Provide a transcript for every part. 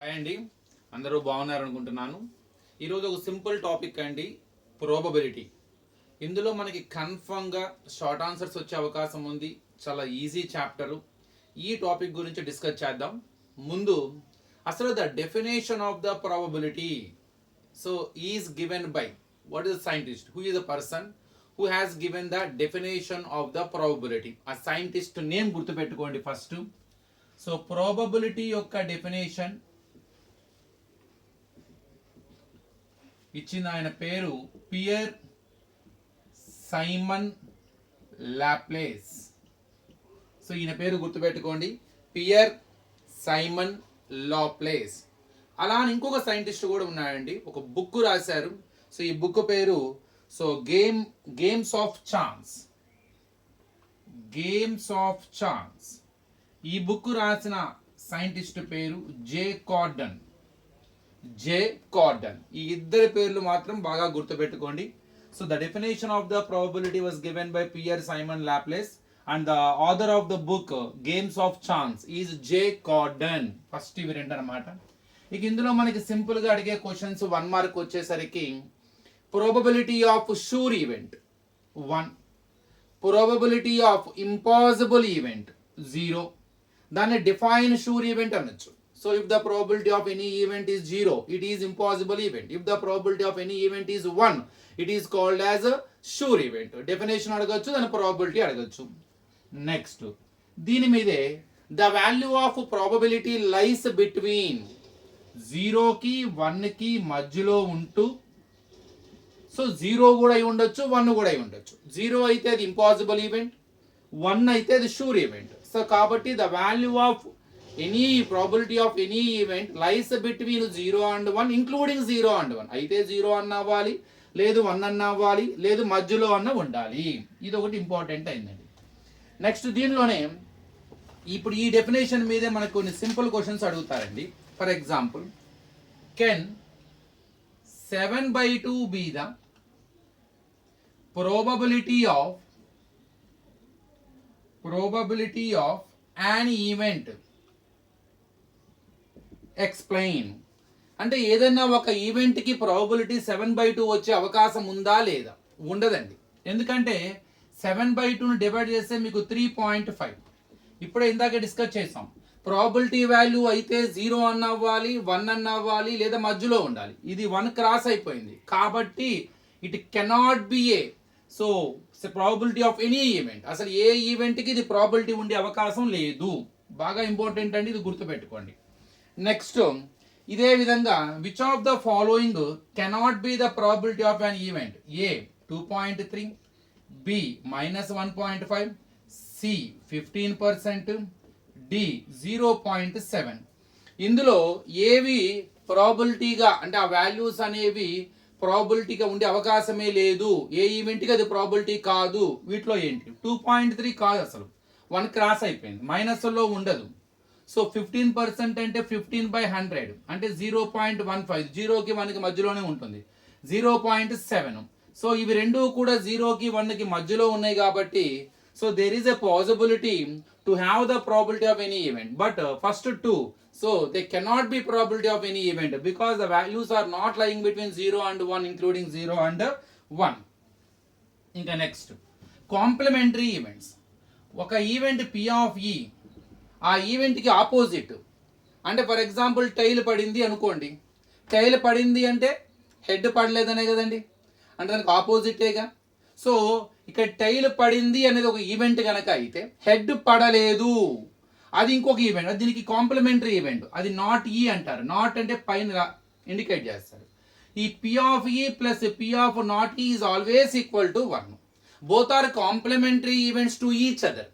Hi అండి, అందరూ బాగున్నారు అనుకుంటున్నాను. ఈరోజు ఒక సింపుల్ టాపిక్ అండి, ప్రోబబిలిటీ. ఇందులో మనకి కన్ఫర్మ్గా షార్ట్ ఆన్సర్స్ వచ్చే అవకాశం ఉంది. చాలా ఈజీ చాప్టరు. ఈ టాపిక్ గురించి డిస్కస్ చేద్దాం. ముందు అసలు the definition of the probability. So is given by what is the scientist, who is the person who has given the definition of the probability. ఆ సైంటిస్ట్ నేమ్ గుర్తుపెట్టుకోండి first. So probability యొక్క definition ఇచ్చిన ఆయన పేరు pear Simon Laplace. So ఈయన పేరు గుర్తుపెట్టుకోండి, pear Simon Laplace. అలా అని ఇంకొక సైంటిస్ట్ కూడా ఉన్నాడండి, ఒక బుక్ రాశారు. సో ఈ బుక్ పేరు games of chance. Games of chance. ఈ బుక్ రాసిన సైంటిస్ట్ పేరు జే కార్డన్. ఈ ఇద్దరి పేర్లు మాత్రం బాగా గుర్తుపెట్టుకోండి. So the definition of the probability was given by Pierre Simon Laplace and the author of the book games of chance is J Cardan. First ఇవి రెండు అనమాట. ఇక ఇందులో మనకి సింపుల్ గా అడిగే క్వశ్చన్స్ 1 మార్క్ వచ్చేసరికి probability of sure event 1, probability of impossible event 0. దాన్ని డిఫైన్ షూర్ ఈవెంట్ అనొచ్చు. So if the probability of any event is 0, it is impossible event. If the probability of any event is 1, it is called as a sure event. Definition అడగచ్చు, దాని probability అడగచ్చు. Next దీని మీదే the value of probability lies between 0కి 1కి మధ్యలో ఉంటూ, so 0 కూడా అయి ఉండొచ్చు, 1 కూడా అయి ఉండొచ్చు. 0 అయితే అది ఇంపాసిబుల్ ఈవెంట్, 1 అయితే అది షూర్ ఈవెంట్. సో కాబట్టి the value of any probability of any event lies between 0 and 1 including 0 and 1. అయితే 0 అన్న అవ్వాలి, లేదు 1 అన్న అవ్వాలి, లేదు మధ్యలో అన్న ఉండాలి. ఇది ఒకటి ఇంపార్టెంట్ అయిందండి. నెక్స్ట్ దీనిలోనే ఇప్పుడు ఈ డెఫినేషన్ మీదే మనకు కొన్ని సింపుల్ క్వశ్చన్స్ అడుగుతారండి. For example, can 7/2 be the probability of an event explain. అంటే ఏదైనా ఒక ఈవెంట్కి ప్రాబబిలిటీ 7/2 వచ్చే అవకాశం ఉందా లేదా? ఉండదండి. ఎందుకంటే 7/2ను డివైడ్ చేస్తే మీకు 3.5. ఇప్పుడే ఇందాక డిస్కస్ చేసాం. ప్రాబబిలిటీ వాల్యూ అయితే 0 అన్న అవ్వాలి, 1 అన్న అవ్వాలి, లేదా మధ్యలో ఉండాలి. ఇది 1 క్రాస్ అయిపోయింది కాబట్టి it cannot be A. So probability of any event, అసలు ఏ ఈవెంట్కి ఇది ప్రాబబిలిటీ ఉండే అవకాశం లేదు. బాగా ఇంపార్టెంట్ అండి, ఇది గుర్తుపెట్టుకోండి. నెక్స్ట్ ఇదే విధంగా which of the following cannot be the probability of an event? A 2.3, B -1.5, C 15%, D 0.7. ఇందులో ఏవి ప్రాబిలిటీగా అంటే ఆ వాల్యూస్ అనేవి ప్రాబిలిటీగా ఉండే అవకాశమే లేదు, ఏ ఈవెంట్కి అది ప్రాబిలిటీ కాదు. వీటిలో ఏంటి? 2.3 కాదు, అసలు 1 క్రాస్ అయిపోయింది, మైనస్లో ఉండదు. సో 15% అంటే 15/100 అంటే 0.15, 0కి 1కి మధ్యలోనే ఉంటుంది. 0.7. సో ఇవి రెండు కూడా 0కి 1కి మధ్యలో ఉన్నాయి కాబట్టి so there is a possibility to have the probability of any event. But first 2, so they cannot be probability of any event because the values are not lying between 0 and 1 including 0 and 1. ఇంకా next complementary events. ఒక event P of E, ఆ ఈవెంట్కి opposite. అంటే for example tile పడింది అనుకోండి. Tile పడింది అంటే head పడలేదనే కదండి, అంటే దానికి ఆపోజిటేగా. సో ఇక్కడ టైల్ పడింది అనేది ఒక ఈవెంట్ కనుక అయితే హెడ్ పడలేదు అది ఇంకొక ఈవెంట్, అది దీనికి కాంప్లిమెంటరీ ఈవెంట్. అది నాట్ ఈ అంటారు. నాట్ అంటే పైన ఇండికేట్ చేస్తారు. ఈ P of E plus P of not E is always equal to 1. Both are complementary events to each other.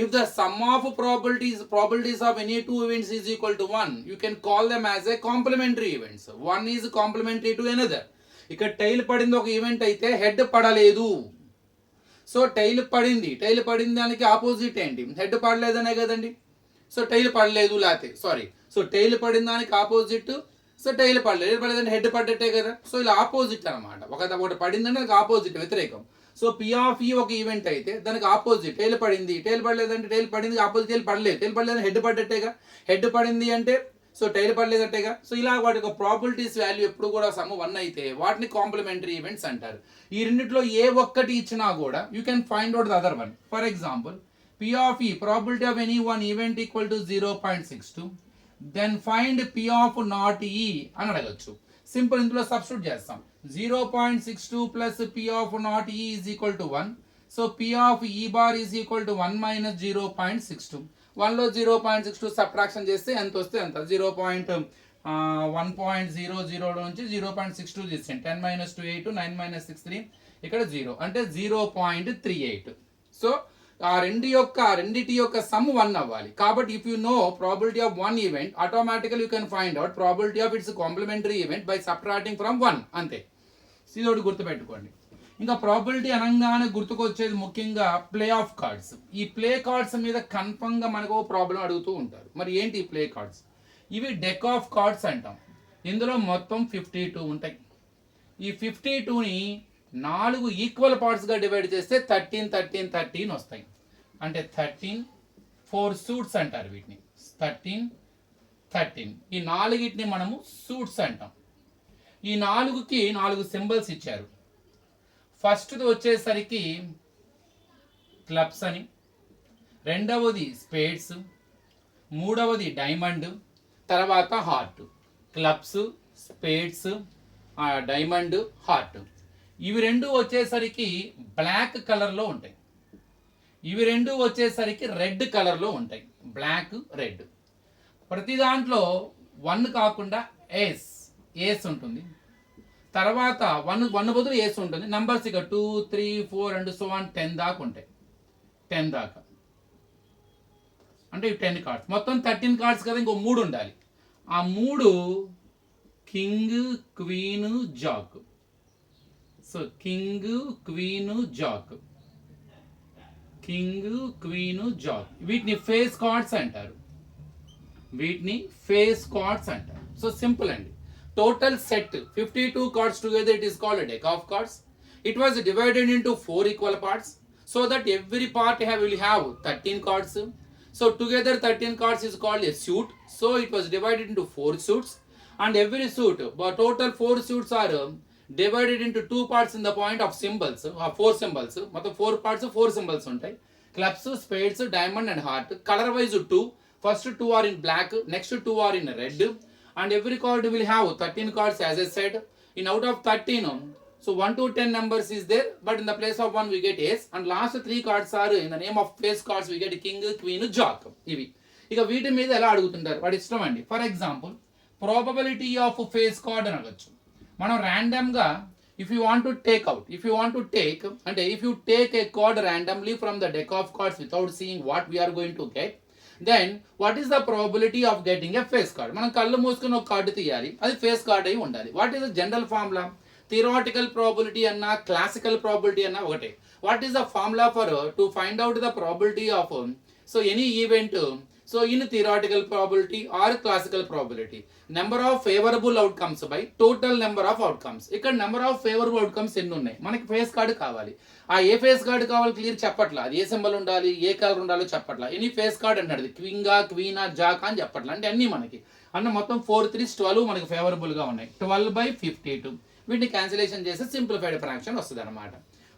If the sum of probabilities of any two events is equal to 1, you can call them as a complementary events. One is complementary to another. ఇక్కడ tile పడింది ఒక event అయితే head పడలేదు. So tile పడింది దానికి opposite ఏంటి? Head పడలేదనే కదండి. So tile పడలేదు లేకపోతే సో టైల్ పడిన దానికి ఆపోజిట్, సో టైల్ పడలేదంటే హెడ్ పడ్డట్టే కదా. సో ఇలా ఆపోజిట్ అనమాట. ఒకటి పడిందంటే దానికి ఆపోజిట్, వ్యతిరేకం. సో పి ఆఫ్ ఈ ఒక ఈవెంట్ అయితే దానికి ఆపోజిట్ టైల్ పడింది, టైల్ పడలేదంటే టైల్ పడింది ఆపోజిట్, టైల్ పడలేదు హెడ్ పడ్డట్టేగా. హెడ్ పడింది అంటే సో టైల్ పడలేదంటేగా. సో ఇలా వాటి యొక్క ప్రాబిలిటీస్ వాల్యూ ఎప్పుడు కూడా సమ్ 1 అయితే వాటిని కాంప్లిమెంటరీ ఈవెంట్స్ అంటారు. ఈ రెండిట్లో ఏ ఒక్కటి ఇచ్చినా కూడా you can find out the other one. For example P of E, probability of any one event equal to 0.62, then find P of not E అని అడగచ్చు. సింపుల్, ఇందులో సబ్స్టిట్యూట్ చేస్తాం. 0.62 plus P of not E is equal to 1. So P of E bar is equal to 1 minus 0.62. 1లో 0.62 subtraction చేస్తే ఎంత వస్తే అంత. 1.00 నుంచి 0.62 తీసేయండి. 10 minus 2 8, 9 minus 6 3, ఇక్కడ 0 అంటే 0.38. సో ఆ రెండిటి యొక్క సమ్ 1 అవ్వాలి. కాబట్టి if you know probability of one event, automatically you can find out probability of its complementary event by subtracting from 1, అంతే. ఇది ఒకటి గుర్తుపెట్టుకోండి. ఇంకా ప్రాబిలిటీ అనగానే గుర్తుకొచ్చేది ముఖ్యంగా ప్లే ఆఫ్ కార్డ్స్. ఈ ప్లే కార్డ్స్ మీద కన్ఫర్మ్గా మనకు ప్రాబ్లం అడుగుతూ ఉంటారు. మరి ఏంటి ఈ ప్లే కార్డ్స్? ఇవి డెక్ ఆఫ్ కార్డ్స్ అంటాం. ఇందులో మొత్తం 52 ఉంటాయి. ఈ 52ని 4 ఈక్వల్ పార్ట్స్గా డివైడ్ చేస్తే 13 13 13 వస్తాయి. అంటే 13 4 సూట్స్ అంటారు వీటిని. 13 13 ఈ 4ని మనము సూట్స్ అంటాం. ఈ 4కి 4 సింబల్స్ ఇచ్చారు. ఫస్ట్ది వచ్చేసరికి క్లబ్స్ అని, రెండవది స్పేడ్స్, మూడవది డైమండ్, తర్వాత heart. Clubs, spades, diamond, heart. ఇవి రెండు వచ్చేసరికి బ్లాక్ కలర్లో ఉంటాయి. ఇవి రెండు వచ్చేసరికి రెడ్ కలర్లో ఉంటాయి. Black, red. ప్రతి దాంట్లో 1 కాకుండా ఏస్ ఉంటుంది. తర్వాత 1 బదులు ఏస్ ఉంటుంది. నంబర్స్ ఇక 2 3 4 అండ్ సో ఆన్ 10 దాకా ఉంటాయి. 10 దాకా అంటే 10 కార్డ్స్. మొత్తం 13 కార్డ్స్ కదా, ఇంకో 3 ఉండాలి. ఆ 3 king, queen, Jack. So king, queen, Jack, king, queen, Jack. వీటిని ఫేస్ కార్డ్స్ అంటారు. సో సింపుల్ అండి. Total set 52 cards together, it is called a deck of cards. It was divided into 4 equal parts so that every part will have 13 cards. So together 13 cards is called a suit. So it was divided into 4 suits, and every suit, but total 4 suits are divided into 2 parts in the point of symbols, 4 symbols. Matlab 4 parts 4 symbols untai. Clubs, spades, diamond and heart. Color wise 2. First 2 are in black, next 2 are in red. And every card will have 13 cards, as I said. In out of 13, so 1 to 10 numbers is there, but in the place of 1 we get ace, and last 3 cards are in the name of face cards, we get king, queen, jack. ఇవి ఇక వీటి మీద ఎలా అడుగుతుంటారు వాడి ఇష్టం అండి. For example probability of face card అని అనొచ్చు. మనం ర్యాండమ్గా if you want to take అంటే if you take a card randomly from the deck of cards without seeing what we are going to get, then what is the probability of getting a face card. మనం కళ్ళు మూసుకుని ఒక card తీయాలి, అది face card అయి ఉండాలి. What is the general formula? Theoretical probability అన్నా classical probability అన్నా ఒకటే. What is the formula for to find out the probability of so any event? So in theoretical probability or classical probability, number of favourable outcomes by total number of outcomes. ఇక్కడ number of favourable outcomes ఎన్ని ఉన్నాయి? మనకి face card కావాలి. ఆ ఏ face card కావాలి clear చెప్పట్లా. అది ఏ సింబల్ ఉండాలి, ఏ కలర్ ఉండాలో చెప్పట్లా. ఎనీ ఫేస్ కార్డ్ అన్నాడు. క్వింగా, క్వీనా, జాకా అని చెప్పట్లా. అంటే అన్నీ మనకి మొత్తం 4 3 12 మనకి ఫేవరబుల్గా ఉన్నాయి. 12/52 వీటిని క్యాన్సిలేషన్ చేస్తే సింప్లిఫైడ్ ఫ్రాక్షన్ వస్తుంది అనమాట.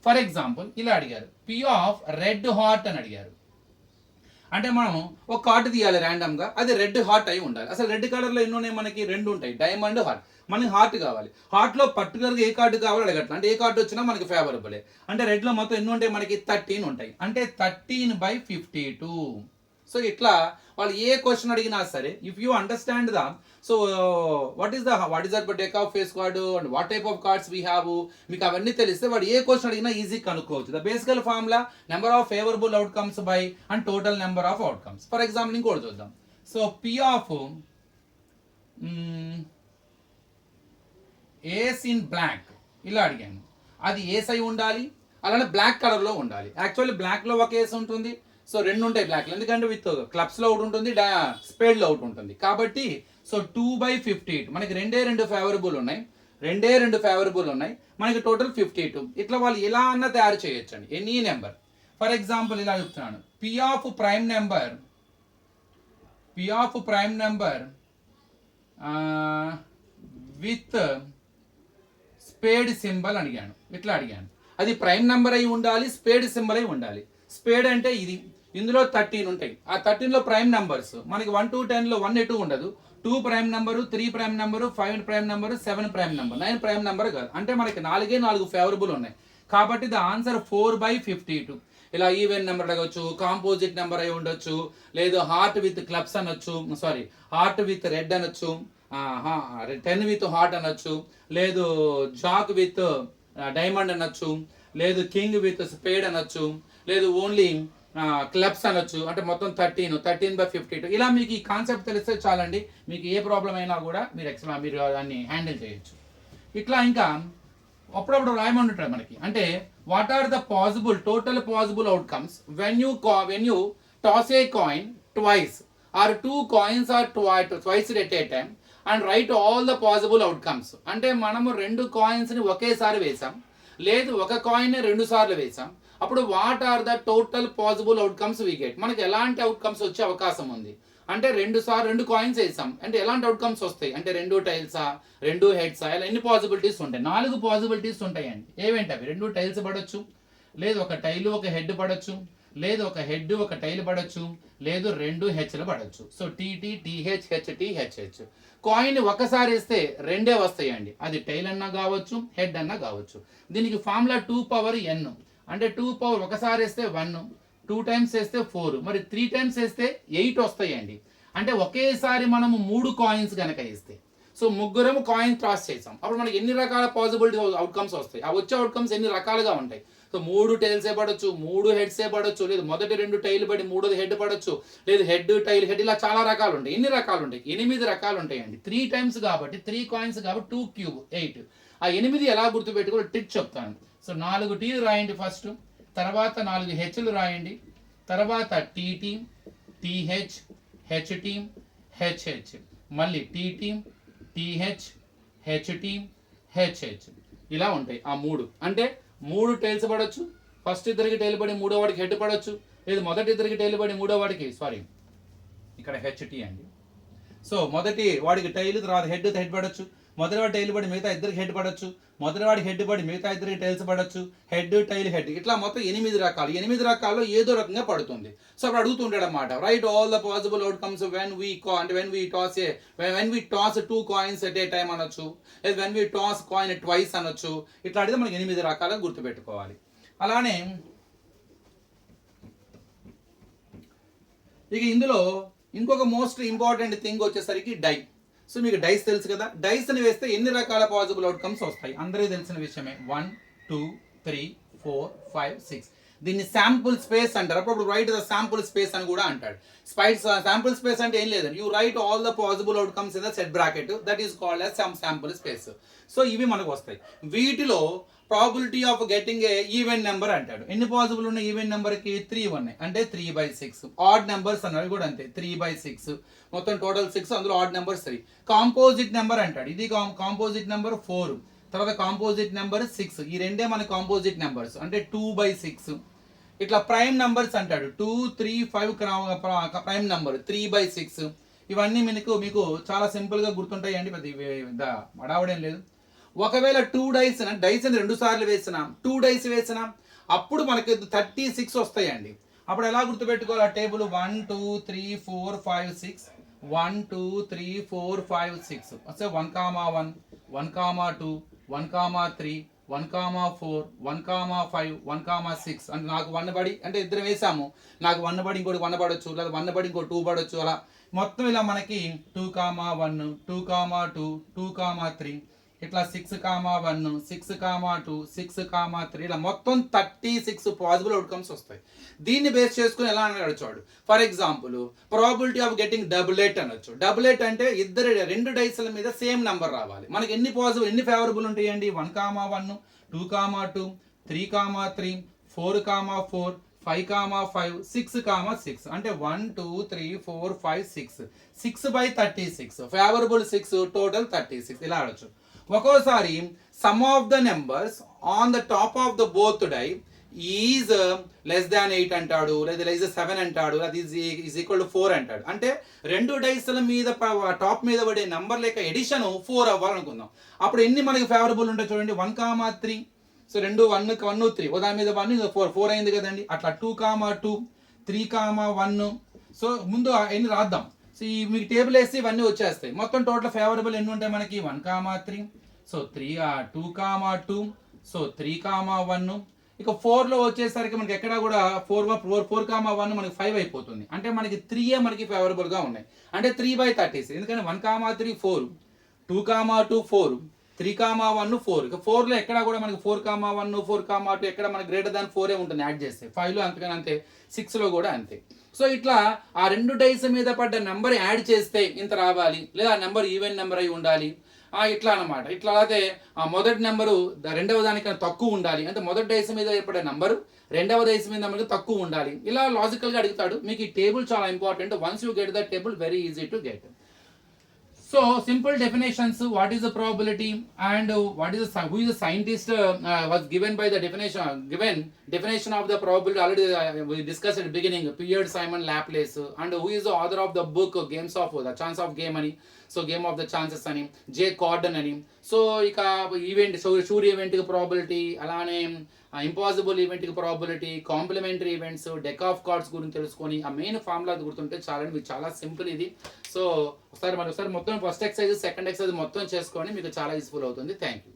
ఫర్ ఎగ్జాంపుల్ ఇలా అడిగారు, పి ఆఫ్ రెడ్ హార్ట్ అని అడిగారు. అంటే మనం ఒక కార్డు తీయాలి ర్యాండమ్గా, అది రెడ్ హార్ట్ అయి ఉండాలి. అసలు రెడ్ కలర్లో ఎన్ని ఉన్నాయి మనకి? 2 ఉంటాయి, డైమండ్, హార్ట్. మనకి హార్ట్ కావాలి. హార్ట్లో పర్టికులర్గా ఏ కార్డు కావాలో అడగట్లా. అంటే ఏ కార్డు వచ్చినా మనకి ఫేవరబులే. అంటే రెడ్లో మొత్తం ఎన్ని ఉంటాయి మనకి? 13 ఉంటాయి. అంటే 13/52. సో ఇట్లా వాళ్ళు ఏ క్వశ్చన్ అడిగినా సరే, if you understand the so what is the deck of face card and what type of cards we have, మీకు అవన్నీ తెలిస్తే వాడు ఏ క్వశ్చన్ అడిగినా ఈజీ కనుక్కోవచ్చు. The basical formula number of favourable outcomes by and total number of outcomes. For example ఇంకోటి చూద్దాం. So P of ace in black ఇలా అడిగాను. అది ఏస్ అయి ఉండాలి, అలానే బ్లాక్ కలర్లో ఉండాలి. యాక్చువల్లీ బ్లాక్లో ఒక ఏస్ ఉంటుంది, సో 2 ఉంటాయి బ్లాక్లో. ఎందుకంటే విత్ క్లబ్స్లో ఒకటి ఉంటుంది, స్పేడ్లో ఒకటి ఉంటుంది. కాబట్టి సో 2/52 మనకి 2 ఫేవరబుల్ ఉన్నాయి. మనకి టోటల్ 52. ఇట్లా వాళ్ళు ఎలా అన్నా తయారు చేయొచ్చండి, ఎనీ నెంబర్. ఫర్ ఎగ్జాంపుల్ ఇలా చెప్తున్నాను, P of prime number with spade symbol అడిగాను, ఇట్లా అడిగాను. అది ప్రైమ్ నెంబర్ అయి ఉండాలి, స్పేడ్ సింబల్ అయి ఉండాలి. స్పేడ్ అంటే ఇది, ఇందులో 13 ఉంటాయి. ఆ 13లో ప్రైమ్ నెంబర్స్ మనకి 1 to 10లో 1 ఎటు ఉండదు. 2 prime number, 3 prime number, 5 prime number, 7 prime number, 9 prime number కాదు. అంటే మనకి 4 ఫేవరబుల్ ఉన్నాయి. కాబట్టి ద ఆన్సర్ 4/52. ఇలా ఈవెన్ నెంబర్ అడగచ్చు, కాంపోజిట్ నెంబర్ అయి ఉండొచ్చు, లేదు హార్ట్ విత్ క్లబ్స్ అనొచ్చు, సారీ హార్ట్ విత్ రెడ్ అనొచ్చు, 10 విత్ హార్ట్ అనొచ్చు, లేదు జాక్ విత్ డైమండ్ అనొచ్చు, లేదు కింగ్ విత్ స్పేడ్ అనొచ్చు, లేదు ఓన్లీ క్లబ్స్ అనొచ్చు. అంటే మొత్తం 13/52. ఇలా మీకు ఈ కాన్సెప్ట్ తెలిస్తే చాలండి, మీకు ఏ ప్రాబ్లం అయినా కూడా మీరు దాన్ని హ్యాండిల్ చేయొచ్చు. ఇట్లా ఇంకా అప్పుడప్పుడు రాయమంటుంటారు మనకి. అంటే what are the total possible outcomes when you toss a coin twice or 2 coins or twice at a time and write all the possible outcomes. అంటే మనము 2 కాయిన్స్ని ఒకేసారి వేసాం, లేదు ఒక కాయిన్ 2 సార్లు వేసాం. అప్పుడు what are the total possible outcomes we get, మనకి ఎలాంటి అవుట్కమ్స్ వచ్చే అవకాశం ఉంది. అంటే 2 కాయిన్స్ వేసాం అంటే ఎలాంటి అవుట్కమ్స్ వస్తాయి అంటే 2 టైల్సా, 2 హెడ్సా, ఇలా ఎన్ని పాసిబిలిటీస్ ఉంటాయి? 4 పాసిబిలిటీస్ ఉంటాయండి. ఏవేంటి అవి? 2 టైల్స్ పడవచ్చు, లేదు ఒక టైలు ఒక హెడ్ పడవచ్చు, లేదు ఒక హెడ్ ఒక టైల్ పడవచ్చు, లేదు 2 హెచ్లు పడవచ్చు. So TT, TH, HT, HH. Coin ఒకసారి వేస్తే 2 వస్తాయండి. అది టైల్ అన్నా కావచ్చు, హెడ్ అన్నా కావచ్చు. దీనికి ఫార్ములా 2 పవర్ n. అంటే 2 పవర్ ఒకసారి వేస్తే 1, 2 టైమ్స్ వేస్తే 4, మరి 3 టైమ్స్ వేస్తే 8 వస్తాయండి. అంటే ఒకేసారి మనము 3 కాయిన్స్ కనుక వేస్తే, సో ముగ్గురము కాయిన్ టాస్ చేసాం, అప్పుడు మనకి ఎన్ని రకాల పాసిబిలిటీ అవుట్కమ్స్ వస్తాయి? ఆ వచ్చే అవుట్కమ్స్ ఎన్ని రకాలుగా ఉంటాయి? సో 3 టైల్సే పడవచ్చు, 3 హెడ్సే పడవచ్చు, లేదు మొదటి 2 టైల్ పడి 3ది హెడ్ పడవచ్చు, లేదు హెడ్ టైల్ హెడ్, ఇలా చాలా రకాలు ఉంటాయి. ఎన్ని రకాలు ఉంటాయి? 8 రకాలు ఉంటాయండి. 3 టైమ్స్ కాబట్టి 3 కాయిన్స్ కాబట్టి 2 క్యూబ్ 8. ఆ 8 ఎలా గుర్తుపెట్టుకోవాలి ట్రిక్ చెప్తాను. సో 4 టీలు రాయండి ఫస్ట్, తర్వాత 4 హెచ్లు రాయండి, తర్వాత టీటీ, టీహెచ్, హెచ్టీ, హెచ్హెచ్, మళ్ళీ టీటీ, టీహెచ్, హెచ్టీ, హెచ్హెచ్, ఇలా ఉంటాయి ఆ 3. అంటే 3 టైల్స్ పడవచ్చు, ఫస్ట్ ఇద్దరికి టైల్ పడి 3వ వాడికి హెడ్ పడవచ్చు, లేదు మొదటి ఇద్దరికి టైల్ పడి 3వ వాడికి, సారీ ఇక్కడ హెచ్టీ అండి. సో మొదటి వాడికి టైల్, తర్వాత హెడ్ పడవచ్చు, మొదటి వాడి టైల్ పడి మిగతా ఇద్దరికి హెడ్ పడవచ్చు, మొదటి వాడి హెడ్ పడి మిగతా ఇద్దరికి టైల్స్ పడవచ్చు, హెడ్ టైల్ హెడ్, ఇట్లా మొత్తం 8 రకాలు. 8 రకాల్లో ఏదో రకంగా పడుతుంది. సో అప్పుడు అడుగుతుంటాడు అన్నమాట, write all the possible outcomes when we toss 2 coins at a time అనొచ్చు, లేదా when we toss coin twice అనొచ్చు. ఇట్లా అడిగితే మనకి 8 రకాలుగా గుర్తుపెట్టుకోవాలి. అలానే ఇక ఇందులో ఇంకొక మోస్ట్ ఇంపార్టెంట్ థింగ్ వచ్చేసరికి డై. సో మీకు డైస్ తెలుసు కదా, డైస్ని వేస్తే ఎన్ని రకాల పాసిబుల్ అవుట్కమ్స్ వస్తాయి? అందరికీ తెలిసిన విషయమే. 1 2 3 4 5 6. దీన్ని శాంపుల్ స్పేస్ అంటారు. అప్పుడు రైట్ ద శాంపుల్ స్పేస్ అని కూడా అంటాడు. శాంపుల్ స్పేస్ అంటే ఏం లేదు, you right all the possible outcomes in the set bracket, that is called as sample space. So ఇవి మనకు వస్తాయి. వీటిలో probability of getting a even number అంటాడు. ఎన్ని పాసిబుల్ ఉన్నాయి ఈవెన్ నెంబర్కి? 3 ఉన్నాయి, అంటే 3/6. ఆడ్ నెంబర్స్ అన్నాడు కూడా అంతే, 3/6. మొత్తం టోటల్ 6, అందులో ఆడ్ నెంబర్స్ 3. కాంపోజిట్ నెంబర్ అంటాడు. ఇది కాంపోజిట్ నెంబర్ 4, తర్వాత కాంపోజిట్ నెంబర్ 6. ఈ రెండే మన కాంపోజిట్ నెంబర్స్, అంటే 2/6. ఇట్లా ప్రైమ్ నెంబర్స్ అంటాడు. 2 3 5 ప్రైమ్ నెంబర్ 3/6. ఇవన్నీ మీకు చాలా సింపుల్గా గుర్తుంటాయండి, పెద్ద అడావడేం లేదు. ఒకవేళ 2 డైస్ 2 సార్లు వేసినా, 2 డైస్ వేసినా, అప్పుడు మనకి 36 వస్తాయండి. అప్పుడు ఎలా గుర్తుపెట్టుకోవాలి ఆ టేబుల్? 1 2 3 4 5 6, 1 2 3 4 5 6 వస్తే 1,1 1,2 1,3 1,4 1,5 1,6. అంటే నాకు 1 పడి, అంటే ఇద్దరు వేసాము, నాకు 1 పడి ఇంకోటి 1 పడవచ్చు, లేదా 1 పడి ఇంకో 2 పడవచ్చు. అలా మొత్తం ఇలా మనకి 2,1 2,2 2,3, ఇట్లా 6,1 6,2 6,3, ఇలా మొత్తం 36 పాసిబుల్ అవుట్కమ్స్ వస్తాయి. దీన్ని బేస్ చేసుకుని ఎలా అన్నాడు చూడు. For example probability of getting doublet అనొచ్చు. డబులెట్ అంటే 2 డైస్ల మీద సేమ్ నెంబర్ రావాలి. మనకి ఎన్ని ఫేవరబుల్ ఉంటాయండి? 1,1 2,2 3,3 4,4 5,5 6,6. అంటే 1 2 3 4 5 6 6/36. Favourable 6, total 36. ఇలా ఆడచ్చు. ఒక్కోసారి sum of the numbers on the top of the both die is less than 8 అంటాడు, లేదా లెస్ 7 అంటాడు, లేదా ఈజ్ ఈక్వల్ టు 4 అంటాడు. అంటే రెండు డైస్ల మీద టాప్ మీద పడే నంబర్ లేక ఎడిషన్ 4 అవ్వాలనుకుందాం. అప్పుడు ఎన్ని మనకి ఫేవరబుల్ ఉంటాయి చూడండి, 1,3. సో రెండు 1 3, ఓ దాని మీద 1 4 అయింది కదండి. అట్లా 2,2, 3,1. సో ముందు ఎన్ని రాద్దాం. సో ఈ మీకు టేబుల్ వేసి ఇవన్నీ వచ్చేస్తాయి. మొత్తం టోటల్ ఫేవరబుల్ ఎన్ని ఉంటాయి మనకి, 1,3, సో 2,2, సో 3,1. ఇక 4లో వచ్చేసరికి మనకి ఎక్కడ కూడా 4,1 మనకి 5 అయిపోతుంది. అంటే మనకి 3 మనకి ఫేవరబుల్ గా ఉన్నాయి. అంటే 3/30. ఎందుకంటే 1,3 4, 2,2 4, 3,1 4. ఇక 4లో ఎక్కడ కూడా మనకి 4,1 4,2 ఎక్కడ మనకి గ్రేటర్ దాన్ 4 ఉంటుంది యాడ్ చేస్తే. 5లో అంతకని అంతే, 6లో కూడా అంతే. సో ఇట్లా ఆ రెండు డైస్ మీద పడ్డ నెంబర్ యాడ్ చేస్తే ఇంత రావాలి, లేదా ఆ నెంబర్ ఈవెన్ నెంబర్ అయి ఉండాలి, ఇట్లా అనమాట. ఇట్లా అయితే ఆ మొదటి నెంబరు రెండవ దానికన్నా తక్కువ ఉండాలి, అంటే మొదటి డైస్ మీద ఏర్పడే నెంబరు రెండవ డైస్ మీద నెంబర్ తక్కువ ఉండాలి. ఇలా లాజికల్గా అడుగుతాడు. మీకు ఈ టేబుల్ చాలా important. Once you get the table, very easy to get. So simple definitions, what is the probability and what is the, who is the scientist was given by the definition of the probability already we discussed at the beginning, Pierre Simon Laplace, and who is the author of the book Games of the Chance of Game ani, so Game of the Chances ani, J Corden ani. So ఇక event sure event కి probability, అలానే impossible event కి probability, complementary events, deck of cards గురించి తెలుసుకొని ఆ main formula గుర్తుంటే చాలా, మీకు చాలా సింపుల్ ఇది. సో ఒకసారి మొత్తం ఫస్ట్ ఎక్సర్సైజ్ సెకండ్ ఎక్సర్సైజ్ మొత్తం చేసుకొని మీకు చాలా యూస్ఫుల్ అవుతుంది. Thank you.